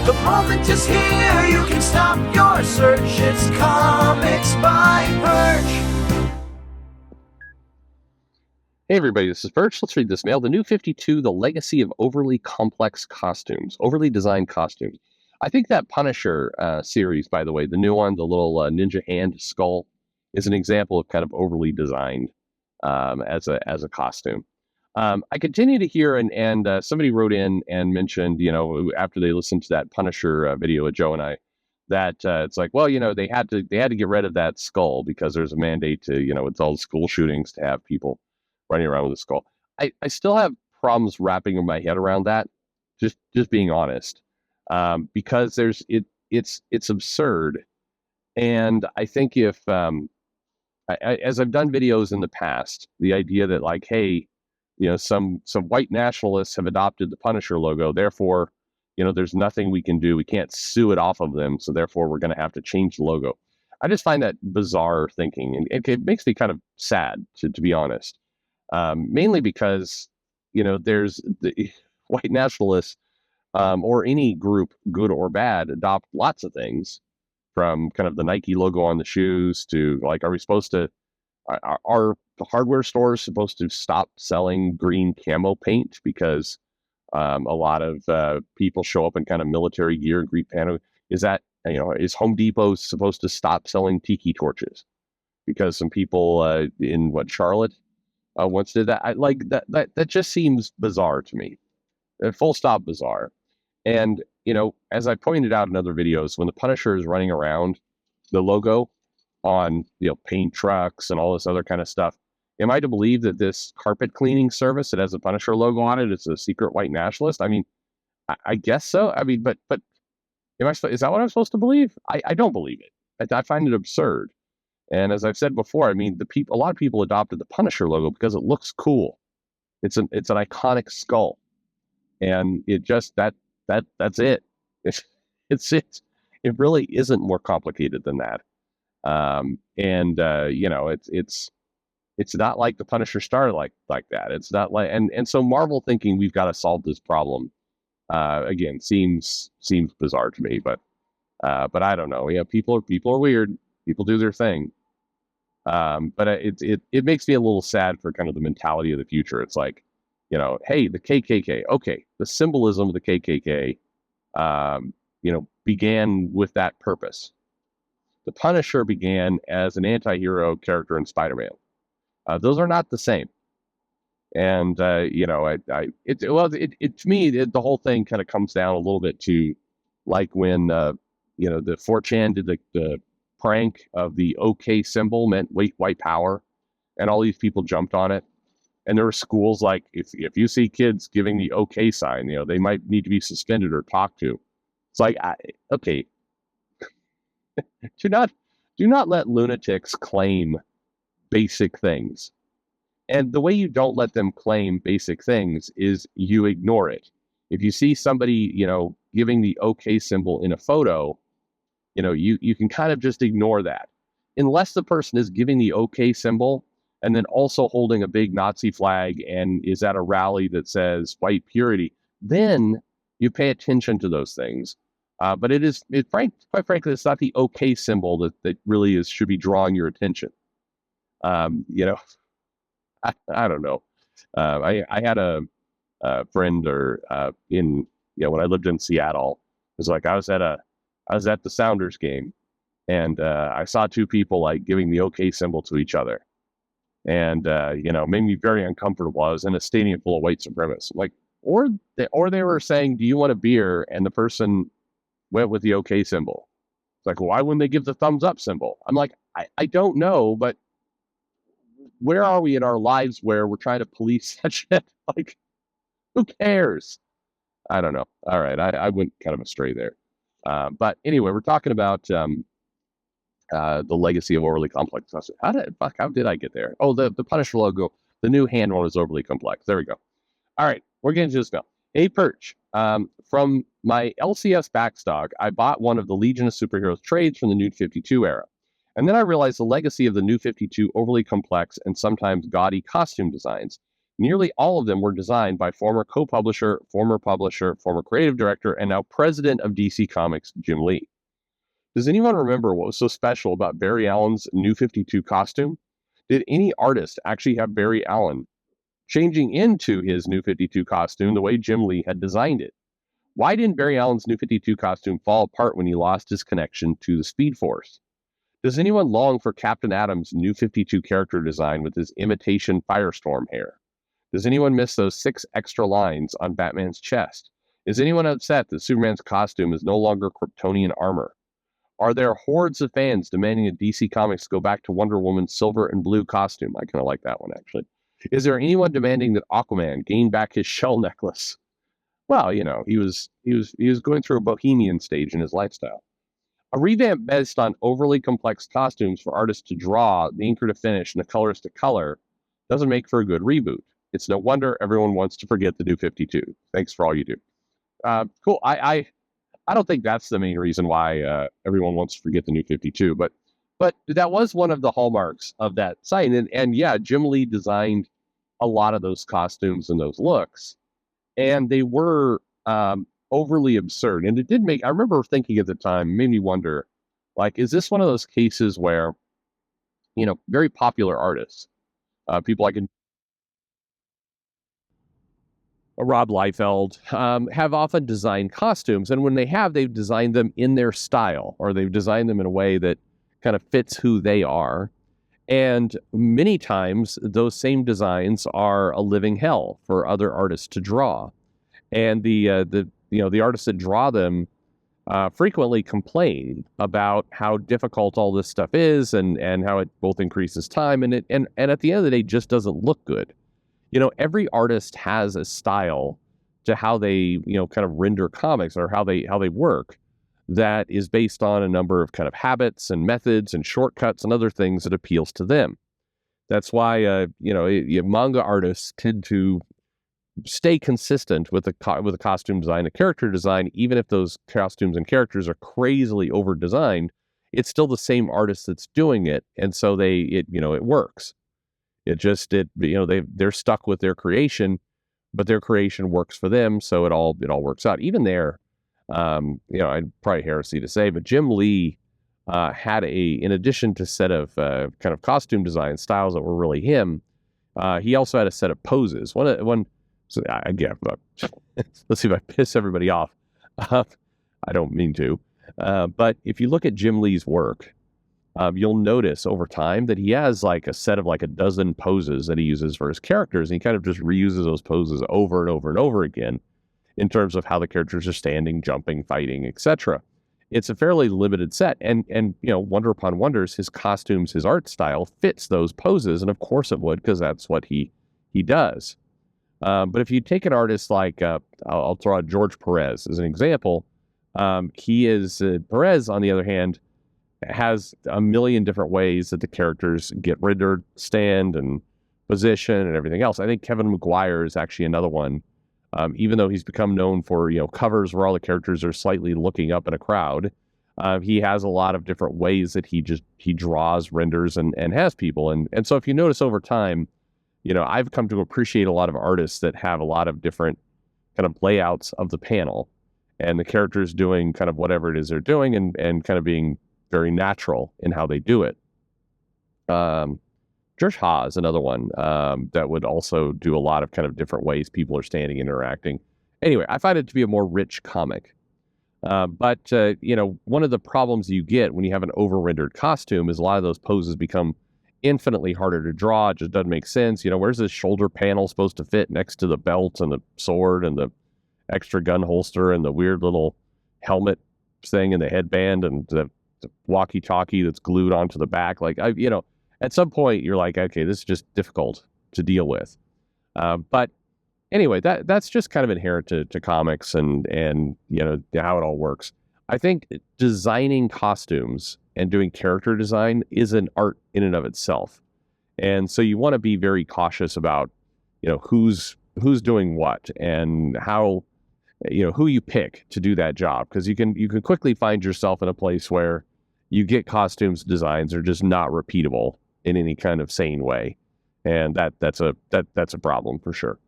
The moment is here, you can stop your search. It's Comics by Perch. Hey everybody, this is Perch. Let's read this mail. The New 52, The Legacy of Overly Complex Costumes, Overly Designed Costumes. I think that Punisher series, by the way, the new one, the little ninja hand skull, is an example of kind of overly designed as a costume. I continue to hear, and somebody wrote in and mentioned, after they listened to that Punisher video with Joe and I, that it's like, well, they had to get rid of that skull because there's a mandate to, with all the school shootings to have people running around with a skull. I still have problems wrapping my head around that. Just being honest, because it's absurd, and I think if as I've done videos in the past, the idea that like, hey, some white nationalists have adopted the Punisher logo, therefore, there's nothing we can do. We can't sue it off of them, so therefore we're going to have to change the logo. I just find that bizarre thinking, and it makes me kind of sad, to be honest. Mainly because, there's the white nationalists or any group, good or bad, adopt lots of things from kind of the Nike logo on the shoes to like, are the hardware stores supposed to stop selling green camo paint because a lot of people show up in kind of military gear and green camo? Is Home Depot supposed to stop selling tiki torches because some people in Charlotte once did that? I like that just seems bizarre to me. Full stop bizarre. And, as I pointed out in other videos, when the Punisher is running around, the logo on, paint trucks and all this other kind of stuff, am I to believe that this carpet cleaning service that has a Punisher logo on it is a secret white nationalist? I mean, I guess so. I mean, but is that what I'm supposed to believe? I don't believe it. I find it absurd. And as I've said before, I mean, a lot of people adopted the Punisher logo because it looks cool. It's an iconic skull, and it just that's it. It really isn't more complicated than that. It's not like the Punisher started like that. It's not like, and so Marvel thinking we've got to solve this problem again seems bizarre to me. But I don't know. Yeah, people are weird. People do their thing. But it makes me a little sad for kind of the mentality of the future. It's like, hey, the KKK. Okay, the symbolism of the KKK, began with that purpose. The Punisher began as an anti-hero character in Spider-Man. Those are not the same. And to me, the whole thing kind of comes down a little bit to like when the 4chan did the prank of the OK symbol meant white power, and all these people jumped on it. And there were schools like, if you see kids giving the OK sign, they might need to be suspended or talked to. It's like, okay, do not let lunatics claim basic things. And the way you don't let them claim basic things is you ignore it. If you see somebody, giving the OK symbol in a photo, you can kind of just ignore that. Unless the person is giving the OK symbol and then also holding a big Nazi flag and is at a rally that says white purity, then you pay attention to those things. But quite frankly, it's not the OK symbol that really should be drawing your attention. I don't know. I had a friend when I lived in Seattle. It was like I was at the Sounders game, and I saw two people like giving the OK symbol to each other, and made me very uncomfortable. I was in a stadium full of white supremacists, or they were saying, "Do you want a beer?" And the person went with the OK symbol. It's like, well, why wouldn't they give the thumbs up symbol? I'm like, I don't know, but where are we in our lives where we're trying to police that shit? Like, who cares? I don't know. All right, I went kind of astray there. But anyway, we're talking about the legacy of overly complex. How did I get there? Oh, the Punisher logo, the new hand one is overly complex. There we go. All right, we're getting to this now. Hey, Perch. From my LCS backstock, I bought one of the Legion of Superheroes trades from the New 52 era. And then I realized the legacy of the New 52 overly complex and sometimes gaudy costume designs Nearly all of them were designed by former co-publisher, former publisher, former creative director, and now president of DC Comics, Jim Lee. Does anyone remember what was so special about Barry Allen's New 52 costume? Did any artist actually have Barry Allen changing into his New 52 costume the way Jim Lee had designed it? Why didn't Barry Allen's New 52 costume fall apart when he lost his connection to the Speed Force? Does anyone long for Captain Atom's New 52 character design with his imitation Firestorm hair? Does anyone miss those 6 extra lines on Batman's chest? Is anyone upset that Superman's costume is no longer Kryptonian armor? Are there hordes of fans demanding that DC Comics go back to Wonder Woman's silver and blue costume? I kind of like that one, actually. Is there anyone demanding that Aquaman gain back his shell necklace? Well, he was going through a bohemian stage in his lifestyle. A revamp based on overly complex costumes for artists to draw, the inker to finish, and the colors to color doesn't make for a good reboot. It's no wonder everyone wants to forget the New 52. Thanks for all you do. Cool. I don't think that's the main reason why everyone wants to forget the New 52, but that was one of the hallmarks of that site. And yeah, Jim Lee designed a lot of those costumes and those looks, and they were overly absurd. And it did make, I remember thinking at the time, made me wonder, like, is this one of those cases where, very popular artists, people like Rob Liefeld, have often designed costumes. And when they have, they've designed them in their style, or they've designed them in a way that kind of fits who they are. And many times, those same designs are a living hell for other artists to draw. And the artists that draw them frequently complain about how difficult all this stuff is, and how it both increases time and at the end of the day just doesn't look good. Every artist has a style to how they, kind of render comics, or how they work, that is based on a number of kind of habits and methods and shortcuts and other things that appeals to them. That's why, manga artists tend to stay consistent with the costume design, the character design, even if those costumes and characters are crazily over designed. It's still the same artist that's doing it, and so it works. They're stuck with their creation, but their creation works for them, so it all works out. Even there, I'd probably heresy to say, but Jim Lee had in addition to set of kind of costume design styles that were really him, he also had a set of poses. So again, let's see if I piss everybody off. I don't mean to, but if you look at Jim Lee's work, you'll notice over time that he has like a set of like a dozen poses that he uses for his characters, and he kind of just reuses those poses over and over and over again in terms of how the characters are standing, jumping, fighting, etc. It's a fairly limited set, and wonder upon wonders, his costumes, his art style fits those poses, and of course it would, because that's what he does. But if you take an artist like, I'll throw out George Perez as an example. Perez, on the other hand, has a million different ways that the characters get rendered, stand, and position, and everything else. I think Kevin McGuire is actually another one. Even though he's become known for covers where all the characters are slightly looking up in a crowd, he has a lot of different ways that he draws, renders, and has people. And so if you notice over time, I've come to appreciate a lot of artists that have a lot of different kind of layouts of the panel, and the characters doing kind of whatever it is they're doing, and kind of being very natural in how they do it. George Ha is another one that would also do a lot of kind of different ways people are standing, interacting. Anyway, I find it to be a more rich comic. But one of the problems you get when you have an over-rendered costume is a lot of those poses become infinitely harder to draw. It just doesn't make sense. Where's this shoulder panel supposed to fit next to the belt and the sword and the extra gun holster and the weird little helmet thing and the headband and the walkie-talkie that's glued onto the back? At some point you're like, okay, this is just difficult to deal with. But anyway, that's just kind of inherent to comics and how it all works. I think designing costumes and doing character design is an art in and of itself. And so you want to be very cautious about, who's doing what, and how, who you pick to do that job. Because you can quickly find yourself in a place where you get costumes designs are just not repeatable in any kind of sane way. and that's a problem for sure.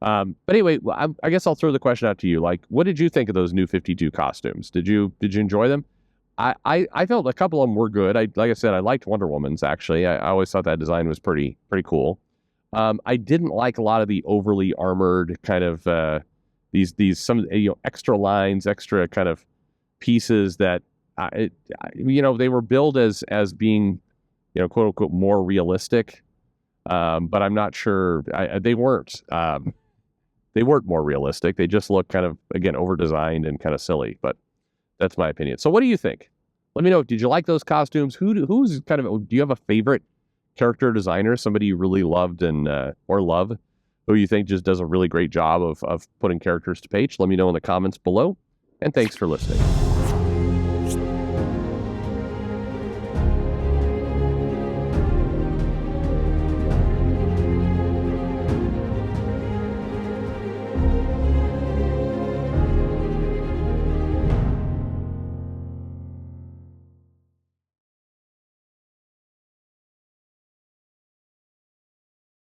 But anyway, I guess I'll throw the question out to you. Like, what did you think of those new 52 costumes? Did you enjoy them? I felt a couple of them were good. Like I said, I liked Wonder Woman's actually. I always thought that design was pretty cool. I didn't like a lot of the overly armored kind of these some extra lines, extra kind of pieces that they were billed as being quote unquote more realistic. But I'm not sure they weren't. They weren't more realistic. They just look kind of, again, over designed and kind of silly. But that's my opinion. So what do you think? Let me know. Did you like those costumes? Who's kind of, do you have a favorite character designer, somebody you really loved and or love, who you think just does a really great job of putting characters to page? Let me know in the comments below. And thanks for listening.